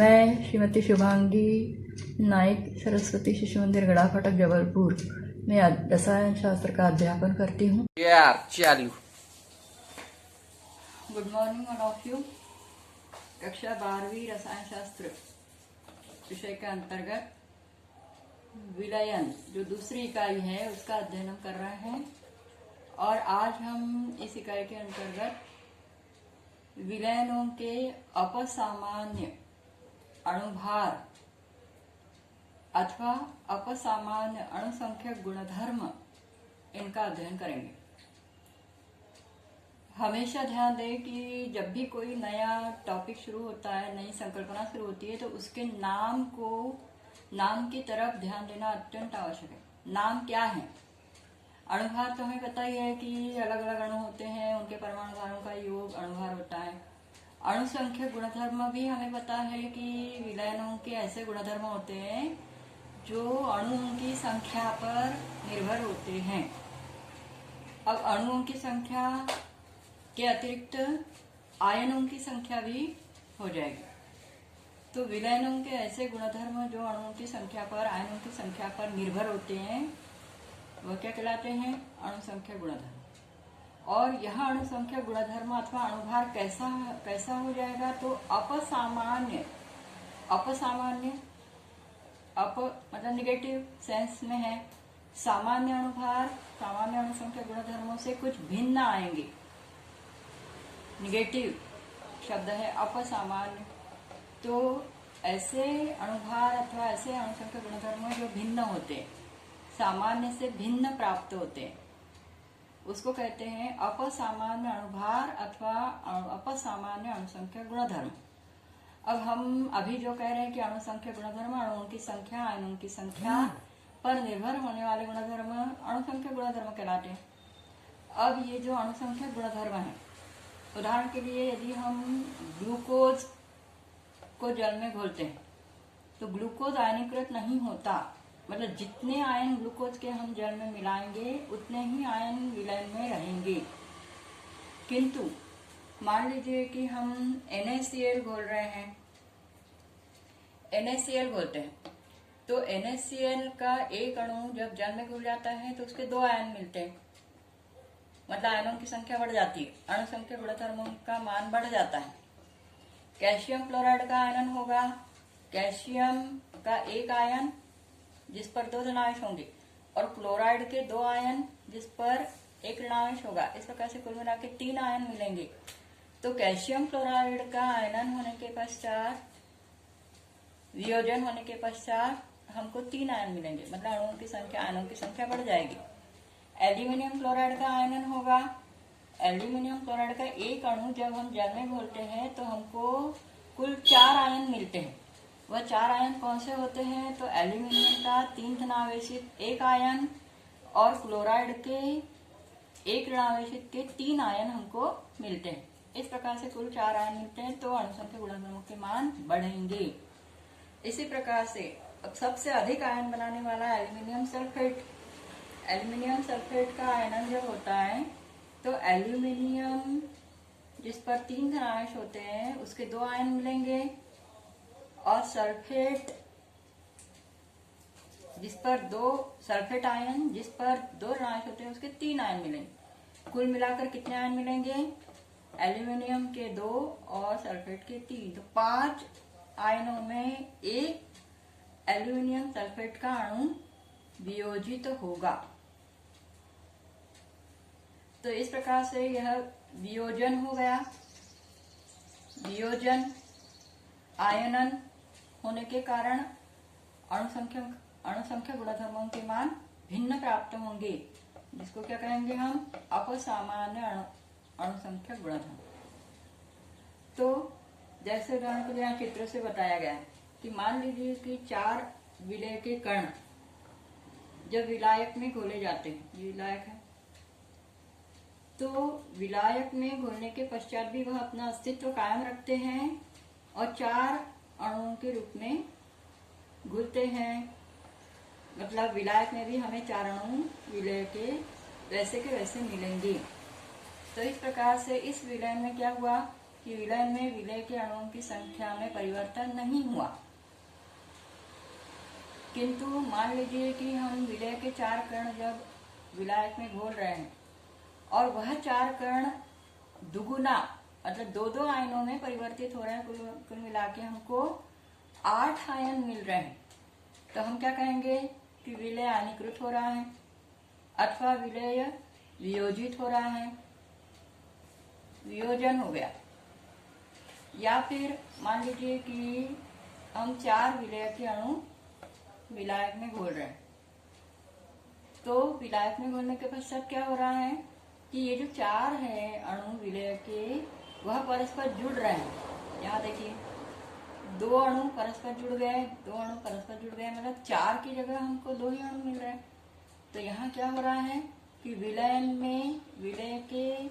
मैं श्रीमती शुभांगी नाइक सरस्वती शिशु मंदिर गड़ा फाटक जबलपुर में रसायन शास्त्र का अध्यापन करती हूँ। चालू। Good morning all of you. कक्षा 12वीं रसायन शास्त्र विषय के अंतर्गत विलयन जो दूसरी इकाई है उसका अध्ययन हम कर रहे हैं और आज हम इस इकाई के अंतर्गत विलयनों के अपसामान्य अणुभार अथवा अपसामान्य अणुसंख्यक गुणधर्म इनका अध्ययन करेंगे। हमेशा ध्यान दें कि जब भी कोई नया टॉपिक शुरू होता है, नई संकल्पना शुरू होती है, तो उसके नाम की तरफ ध्यान देना अत्यंत आवश्यक है। नाम क्या है? अणुभार तो हमें पता ही है कि अलग अलग अणु होते हैं, उनके परमाणु भारों का योग अणुभार होता है। अणुसंख्यक गुणधर्म भी हमें पता है कि विलयनों के ऐसे गुणधर्म होते हैं जो अणुओं की संख्या पर निर्भर होते हैं। अब अणुओं की संख्या के अतिरिक्त आयनों की संख्या भी हो जाएगी। तो विलयनों के ऐसे गुणधर्म जो अणुओं की संख्या पर, आयनों की संख्या पर निर्भर होते हैं, वह क्या कहलाते हैं? अणुसंख्यक गुणधर्म। और यह अणुसंख्यक गुणधर्म अथवा अणुभार कैसा हो जाएगा? तो अपसामान्य मतलब निगेटिव सेंस में है। सामान्य अणुभार, सामान्य अणुसंख्यक गुणधर्मों से कुछ भिन्न आएंगे। निगेटिव शब्द है अपसामान्य। तो ऐसे अणुभार अथवा ऐसे अणुसंख्यक गुणधर्म जो भिन्न होते हैं, सामान्य से भिन्न प्राप्त होते हैं, उसको कहते हैं अपसामान्य अणुभार अथवा अपसामान्य अणुसंख्यक गुणधर्म। अब हम अभी जो कह रहे हैं कि अणुसंख्यक गुणधर्म अणुओं की संख्या, आयनों की संख्या पर निर्भर होने वाले गुणधर्म अणुसंख्यक गुणधर्म कहलाते हैं। अब ये जो अणुसंख्यक गुणधर्म है, उदाहरण के लिए यदि हम ग्लूकोज को जल में घोलते हैं तो ग्लूकोज आयनीकृत नहीं होता। मतलब जितने आयन ग्लूकोज के हम जल में मिलाएंगे उतने ही आयन विलयन में रहेंगे। किंतु मान लीजिए कि हम NaCl घोल रहे हैं, NaCl घोलते हैं, तो NaCl का एक अणु जब जल में घुल जाता है तो उसके 2 आयन मिलते हैं। मतलब आयनों की संख्या बढ़ जाती है, अणुसंख्यक गुणधर्मों का मान बढ़ जाता है। कैल्शियम क्लोराइड का आयन होगा, कैल्शियम का एक आयन जिस पर 2 ऋणावेश होंगे और क्लोराइड के 2 आयन जिस पर 1 ऋणावेश होगा। इस प्रकार से कुल मिला के 3 आयन मिलेंगे। तो कैल्शियम क्लोराइड का आयनन होने के पश्चात, वियोजन होने के पश्चात हमको 3 आयन मिलेंगे। मतलब अणुओं की संख्या, आयनों की संख्या बढ़ जाएगी। एल्यूमिनियम क्लोराइड का आयनन होगा। एल्यूमिनियम क्लोराइड का एक अणु जब हम जल में घोलते हैं तो हमको कुल 4 आयन मिलते हैं। वह 4 आयन कौन से होते हैं? तो एल्यूमिनियम का 3 धनावेशित 1 आयन और क्लोराइड के 1 ऋणावेशित के 3 आयन हमको मिलते हैं। इस प्रकार से कुल 4 आयन मिलते हैं तो अणुसंख्यक गुणधर्मों के मान बढ़ेंगे। इसी प्रकार से अब सबसे अधिक आयन बनाने वाला एल्यूमिनियम सल्फेट। एल्यूमिनियम सल्फेट का आयनन जब होता है तो एल्यूमिनियम जिस पर 3 धनावेश होते हैं उसके 2 आयन मिलेंगे और सल्फेट आयन जिस पर 2 ऋणावेश होते हैं उसके 3 आयन मिलेंगे। कुल मिलाकर कितने आयन मिलेंगे? एल्यूमिनियम के 2 और सल्फेट के 3। तो 5 आयनों में एक एल्यूमिनियम सल्फेट का अणु वियोजित होगा। तो इस प्रकार से यह वियोजन हो गया। वियोजन आयनन होने के कारण अणुसंख्यक गुणधर्मों के मान भिन्न प्राप्त होंगे, जिसको क्या कहेंगे हम? अपसामान्य अणुसंख्यक गुणधर्म। तो जैसे उदाहरण के लिए यहाँ चित्र से बताया गया है कि मान लीजिए कि 4 विलय के कण जब विलायक में घोले जाते हैं, ये विलायक है, तो विलायक में घोलने के पश्चात भी वह अपना अस्तित्व कायम रखते हैं और 4 अणुओं के रूप में घुलते हैं। मतलब विलायक में भी हमें 4 अणु विलय के वैसे मिलेंगे। तो इस प्रकार से इस विलयन में क्या हुआ कि विलय में विलय के अणुओं की संख्या में परिवर्तन नहीं हुआ, किंतु मान लीजिए कि हम विलय के 4 कण जब विलायक में घोल रहे हैं और वह 4 कण दुगुना मतलब 2-2 आयनों में परिवर्तित हो रहे हैं, कुल मिला के हमको 8 आयन मिल रहे हैं, तो हम क्या कहेंगे कि विलय आयनीकृत हो रहा है अथवा विलय वियोजित हो रहा है, वियोजन हो गया। या फिर मान लीजिए कि हम 4 विलय के अणु विलायक में घोल रहे हैं, तो विलायक में घोलने के पश्चात क्या हो रहा है कि ये जो 4 है अणु विलय के वह परस्पर जुड़ रहे हैं। यहाँ देखिए 2 अणु परस्पर जुड़ गए, 2 अणु परस्पर जुड़ गए, मतलब 4 की जगह हमको 2 ही अणु मिल रहे हैं। तो यहाँ क्या हो रहा है कि विलयन में विलय के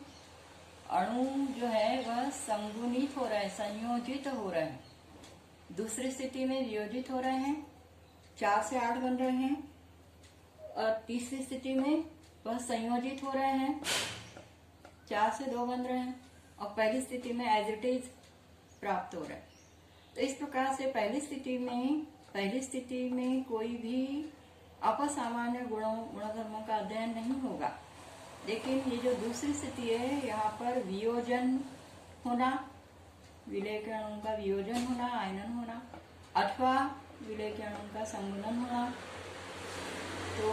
अणु जो है वह संगुणित हो रहे हैं, संयोजित हो रहे हैं। दूसरी स्थिति में वियोजित हो रहे हैं, 4 से 8 बन रहे हैं, और तीसरी स्थिति में वह संयोजित हो रहे हैं, 4 से 2 बन रहे हैं, और पहली स्थिति में एज इट इज प्राप्त हो रहा है। तो इस प्रकार से पहली स्थिति में कोई भी अपसामान्य गुणधर्मों का अध्ययन नहीं होगा, लेकिन ये जो दूसरी स्थिति है यहाँ पर वियोजन होना, विलय के अणुओं का वियोजन होना, आयनन होना, अथवा विलय के अणुओं का संगुणन होना, तो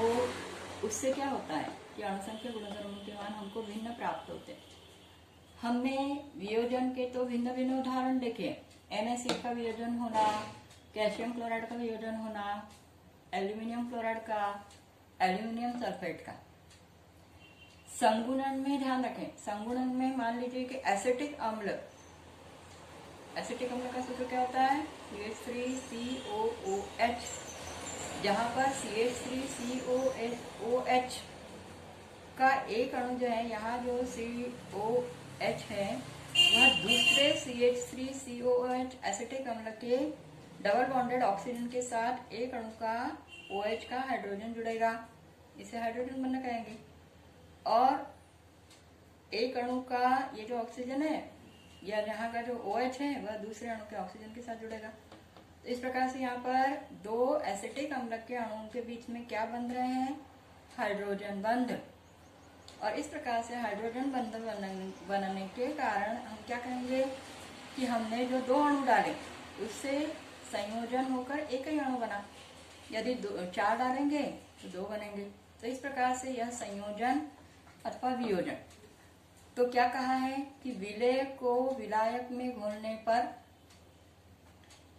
उससे क्या होता है कि अणुसंख्या गुणधर्मों के मान हमको भिन्न प्राप्त होते हैं। हमने वियोजन के तो भिन्न भिन्न उदाहरण देखे, NaCl का वियोजन होना, कैल्शियम क्लोराइड का वियोजन होना, एल्यूमिनियम क्लोराइड का, एल्यूमिनियम सल्फेट का। संगुणन में ध्यान रखें, संगुणन में मान लीजिए कि एसिटिक अम्ल का सूत्र क्या होता है CH3COOH, जहां पर CH3COOH का एक अणु जो है, यहाँ जो COH है वह दूसरे CH3COOH एसिटिक अम्ल के डबल बॉन्डेड ऑक्सीजन के साथ एक अणु का OH का हाइड्रोजन जुड़ेगा, इसे हाइड्रोजन बंधन कहेंगे, और एक अणु का ये जो ऑक्सीजन है या यहाँ का जो OH है वह दूसरे अणु के ऑक्सीजन के साथ जुड़ेगा। तो इस प्रकार से यहाँ पर 2 एसिटिक अम्ल के अणुओं के बीच में क्या बंध रहे हैं, हाइड्रोजन बंध। और इस प्रकार से हाइड्रोजन बंध बनने के कारण हम क्या कहेंगे कि हमने जो 2 अणु डाले उससे संयोजन होकर एक ही अणु बना, यदि 4 डालेंगे तो 2 बनेंगे। तो इस प्रकार से यह संयोजन अथवा वियोजन। तो क्या कहा है कि विलय को विलायक में घोलने पर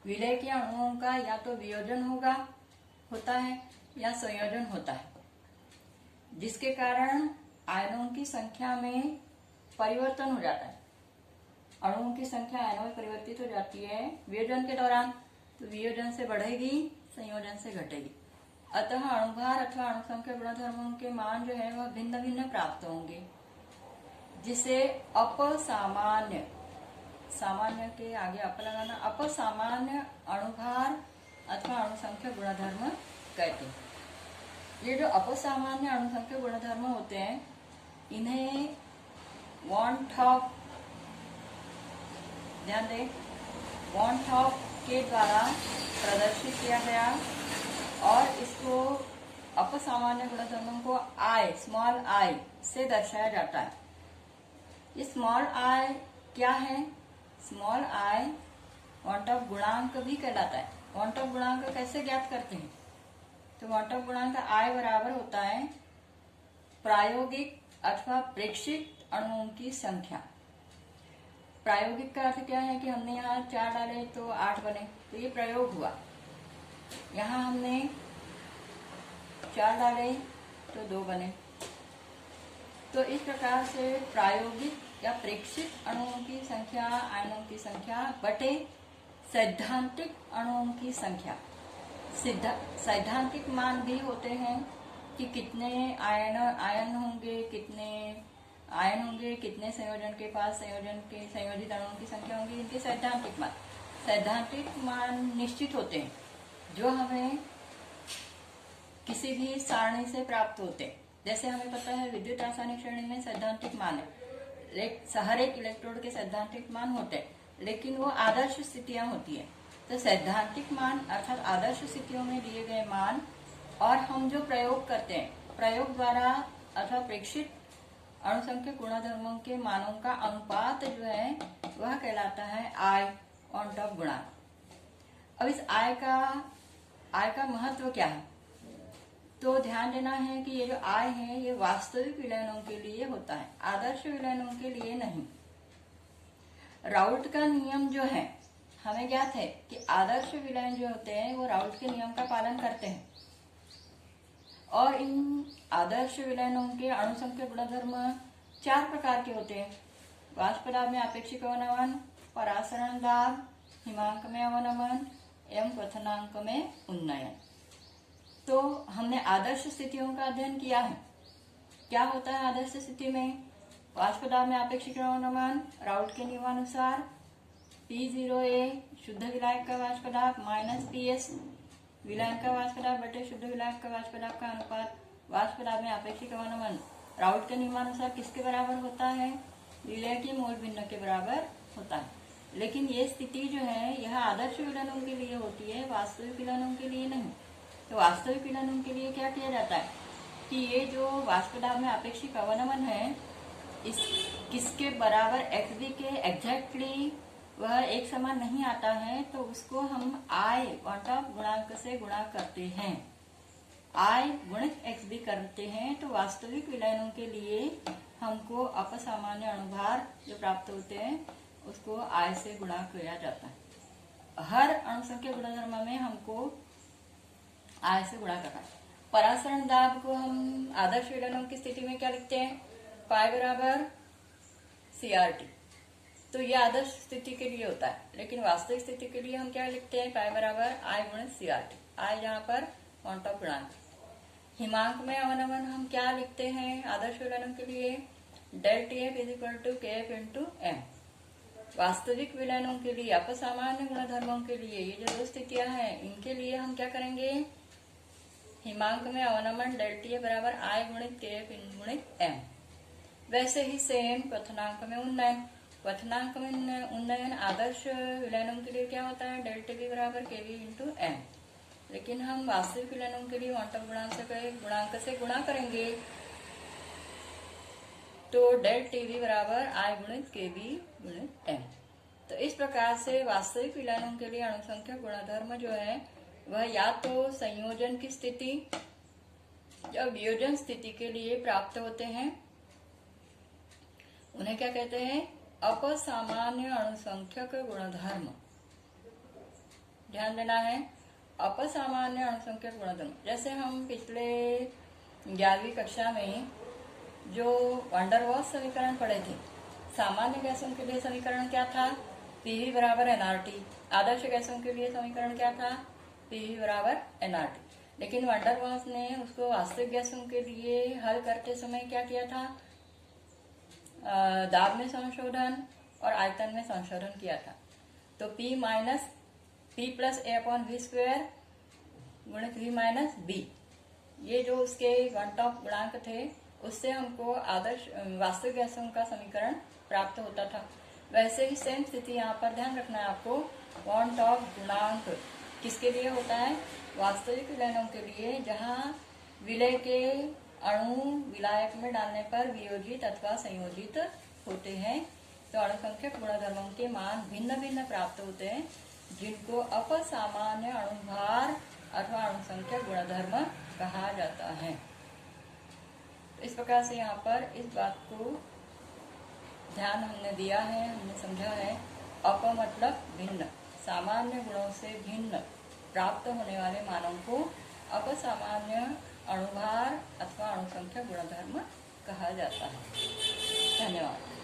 विलय के अणुओं का या तो वियोजन होता है या संयोजन होता है, जिसके कारण आयनों की संख्या में परिवर्तन हो जाता है। अणुओं की संख्या आयनों में परिवर्तित हो जाती है वियोजन के दौरान, तो वियोजन से बढ़ेगी, संयोजन से घटेगी। अतः अणुभार अथवा अणुसंख्या गुणधर्मों के मान जो है वह भिन्न भिन्न प्राप्त होंगे, जिसे अपसामान्य, सामान्य के आगे अप लगाना, अपसामान्य अणुभार अथवा अणुसंख्या गुणधर्म कहते हैं। ये जो अपसामान्य अणुसंख्या गुणधर्म होते हैं इन्हें वॉन टॉप, ध्यान दें, वॉन टॉप के द्वारा प्रदर्शित किया गया, और इसको अपसामान्य गुणधर्मों को स्मॉल आई से दर्शाया जाता है। ये स्मॉल आई क्या है, स्मॉल आई वॉन टॉप गुणांक भी कहलाता है। वॉन टॉप गुणांक कैसे ज्ञात करते हैं, तो वॉन टॉप गुणांक आई बराबर होता है प्रायोगिक अथवा प्रेक्षित अणुओं की संख्या। प्रायोगिक का अर्थ क्या है कि हमने यहाँ 4 डाले तो 8 बने, तो ये प्रयोग हुआ। यहाँ हमने 4 डाले तो 2 बने। तो इस प्रकार से प्रायोगिक या प्रेक्षित अणुओं की संख्या आयनों की संख्या बटे सैद्धांतिक अणुओं की संख्या। सैद्धांतिक मान भी होते हैं कि कितने आयन होंगे, कितने संयोजन के पास संयोजित अणुओं की संख्या होंगी, इनके सैद्धांतिक मान निश्चित होते हैं, जो हमें किसी भी सारणी से प्राप्त होते हैं। जैसे हमें पता है विद्युत रासायनिक श्रेणी में सैद्धांतिक मान है, हर एक इलेक्ट्रोड के सैद्धांतिक मान होते हैं, लेकिन वो आदर्श स्थितियां होती है। तो सैद्धांतिक मान अर्थात आदर्श स्थितियों में दिए गए मान और हम जो प्रयोग करते हैं, प्रयोग द्वारा अथवा प्रेक्षित अणुसंख्यक गुणधर्मों के मानों का अनुपात जो है वह कहलाता है I ऑन टॉप गुणांक। अब इस I का महत्व क्या है, तो ध्यान देना है कि ये जो I है ये वास्तविक विलयनों के लिए होता है, आदर्श विलयनों के लिए नहीं। राउल्ट का नियम जो है हमें ज्ञात है कि आदर्श विलयन जो होते हैं वो राउल्ट के नियम का पालन करते हैं, और इन आदर्श विलयनों के अणुसंख्यक गुणधर्म 4 प्रकार के होते हैं। वाष्प दाब में आपेक्षिक अवनमन, परासरण दाब, हिमांक में अवनमन एवं क्वथनांक में उन्नयन। तो हमने आदर्श स्थितियों का अध्ययन किया है। क्या होता है आदर्श स्थिति में? वाष्प दाब में आपेक्षिक अवनमन राउल्ट के नियमानुसार P0A शुद्ध विलायक का वाष्प दाब माइनस PS विलायक का वाष्प दाब बटे शुद्ध विलायक का वाष्प दाब का अनुपात। वाष्प दाब में आपेक्षिक अवनमन राउल्ट के नियमानुसार किसके बराबर होता है? विलय की मोल भिन्न के बराबर होता है। लेकिन ये स्थिति जो है यह आदर्श विलयनों के लिए होती है, वास्तविक विलयनों के लिए नहीं। तो वास्तविक विलयनों के लिए क्या किया जाता है कि ये जो वाष्प दाब में आपेक्षिक अवनमन है इस किसके बराबर XB के एग्जैक्टली वह एक समान नहीं आता है, तो उसको हम I गुणांक से गुणा करते हैं, I गुणित XB करते हैं। तो वास्तविक विलयनों के लिए हमको अपसामान्य अणुभार जो प्राप्त होते हैं उसको I से गुणा किया जाता है। हर अणुसंख्यक गुणधर्म में हमको I से गुणा करना है। परासरण दाब को हम आदर्श विलयनों की स्थिति में क्या लिखते हैं? पाई बराबर CRT। तो ये आदर्श स्थिति के लिए होता है, लेकिन वास्तविक स्थिति के लिए हम क्या लिखते हैं? पाई बराबर I गुणित CRT, I जहाँ पर ऑन टॉप गुणांक। हिमांक में अवनमन हम क्या लिखते हैं आदर्श विलयनों के लिए? Del TF is equal to KF into M। वास्तविक विलयनों के लिए अपसामान्य गुणधर्मों के लिए ये जो 2 स्थितियां हैं इनके लिए हम क्या करेंगे? हिमांक में अवनमन डेल TF बराबर I गुणित KF गुणित M। वैसे ही सेम क्वथनांक में उन्नयन। क्वथनांक में उन्नयन आदर्श विलयनों के लिए क्या होता है? डेल TB बराबर KV इंटू M। लेकिन हम वास्तविक विलयनों के लिए क्वांटम गुणांक से गुणा करेंगे, तो डेल TB बराबर I गुणित KV गुणित M। तो इस प्रकार से वास्तविक विलयनों के लिए अणुसंख्यक गुणधर्म जो है वह या तो संयोजन की स्थिति या वियोजन स्थिति के लिए प्राप्त होते हैं, उन्हें क्या कहते हैं? अपसामान्य अणुसंख्यक गुणधर्म। ध्यान देना है, अपसामान्य अणुसंख्यक गुणधर्म। जैसे हम पिछले 11वीं कक्षा में जो वैन डर वाल्स समीकरण पढ़े थे, सामान्य गैसों के लिए समीकरण क्या था? PV बराबर nRT। आदर्श गैसों के लिए समीकरण क्या था? PV बराबर nRT। लेकिन वैन डर वाल्स ने उसको वास्तविक गैसों के लिए हल करते समय क्या किया था? दाब में संशोधन और आयतन में संशोधन किया था। तो P plus A upon V square गुणित V माइनस B, ये जो उसके वन टॉप गुणांक थे उससे हमको आदर्श वास्तविक गैसों का समीकरण प्राप्त होता था। वैसे ही सेम स्थिति यहाँ पर ध्यान रखना है आपको, वन टॉप गुणांक किसके लिए होता है? वास्तविक विलयनों के लिए, जहाँ विलय के अणु विलायक में डालने पर वियोजित अथवा संयोजित होते हैं। तो अणुसंख्यक गुणधर्मों के मान भिन्न भिन्न प्राप्त होते हैं, जिनको अपसामान्य अणुभार अथवा अणुसंख्यक गुणधर्म कहा जाता है। इस प्रकार से यहाँ पर इस बात को ध्यान हमने दिया है, हमने समझा है। अप मतलब भिन्न, सामान्य गुणों से भिन्न प्राप्त होने वाले मानों को अपसामान्य अणुभार अथवा अणुसंख्यक गुणधर्म कहा जाता है। धन्यवाद।